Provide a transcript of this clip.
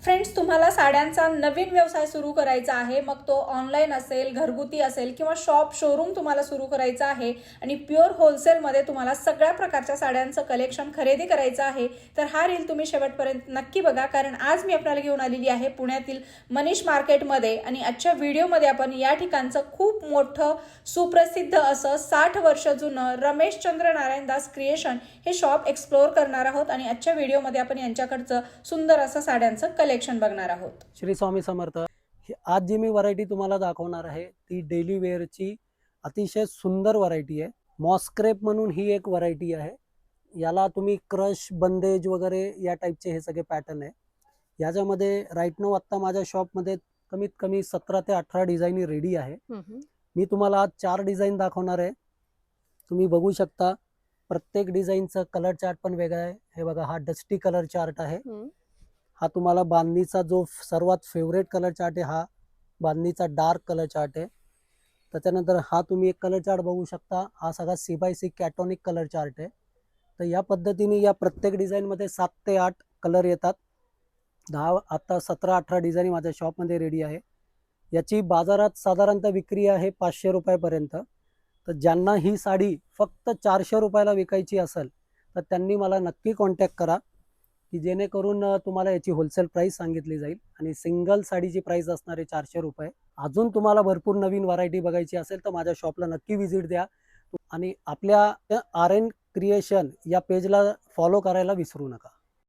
Friends, तुम्हाला साड्यांचा नवीन व्यवसाय सुरू करायचा आहे, मग तो ऑनलाईन असेल, घरगुती असेल किंवा शोरूम तुम्हाला सुरू करायचं आहे आणि प्युअर होलसेलमध्ये तुम्हाला सगळ्या प्रकारच्या साड्यांचं कलेक्शन खरेदी करायचं आहे, तर हा रील तुम्ही शेवटपर्यंत नक्की बघा. कारण आज मी आपल्याला घेऊन आलेली आहे पुण्यातील मनीष मार्केटमध्ये आणि आजच्या व्हिडिओमध्ये आपण या ठिकाणचं खूप मोठं सुप्रसिद्ध असं 60 वर्ष जुनं रमेशचंद्र नारायणदास क्रिएशन हे शॉप एक्सप्लोअर करणार आहोत आणि आजच्या व्हिडिओमध्ये आपण यांच्याकडचं सुंदर असं साड्यांचं कलेक्शन बघणार आहोत. श्री स्वामी समर्थ. आज जी मी व्हरायटी तुम्हाला दाखवणार आहे ती डेली वेअरची अतिशय सुंदर व्हरायटी आहे. मॉस्क्रेप म्हणून ही एक व्हरायटी आहे. याला तुम्ही क्रश, बंदेज वगैरे या टाईपचे हे सगळे पॅटर्न आहे. याच्यामध्ये राईट नाव आत्ता माझ्या शॉपमध्ये कमीत कमी 17 ते 18 डिझाईन रेडी आहे. मी तुम्हाला आज 4 डिझाईन दाखवणार आहे. तुम्ही बघू शकता प्रत्येक डिझाईनचा कलर चार्ट पण वेगळा आहे. हे बघा, हा डस्टी कलर चार्ट आहे. हा तुम्हाला बांधणीचा जो सर्वात फेवरेट कलर चार्ट आहे, हा बांधणीचा डार्क कलर चार्ट आहे. त्याच्यानंतर हा तुम्ही एक कलर चार्ट बघू शकता, हा सगळा C/C कॅटॉनिक कलर चार्ट आहे. तर या पद्धतीने या प्रत्येक डिझाईनमध्ये 7 ते 8 कलर येतात. 10 आता 17-18 डिझाईन माझ्या शॉपमध्ये रेडी आहे. याची बाजारात साधारणतः विक्री आहे 500 रुपयापर्यंत. तर ज्यांना ही साडी फक्त 400 रुपयाला विकायची असेल तर त्यांनी मला नक्की कॉन्टॅक्ट करा, की जेणेकरून तुम्हाला याची होलसेल प्राइस सांगितली जाईल आणि सिंगल साडीची प्राइस असणार आहे 400 रुपये. अजून तुम्हाला भरपूर नवीन व्हरायटी बघायची असेल तर माझ्या शॉपला नक्की व्हिजिट द्या आणि आपल्या RN क्रिएशन या पेजला फॉलो करायला विसरू नका.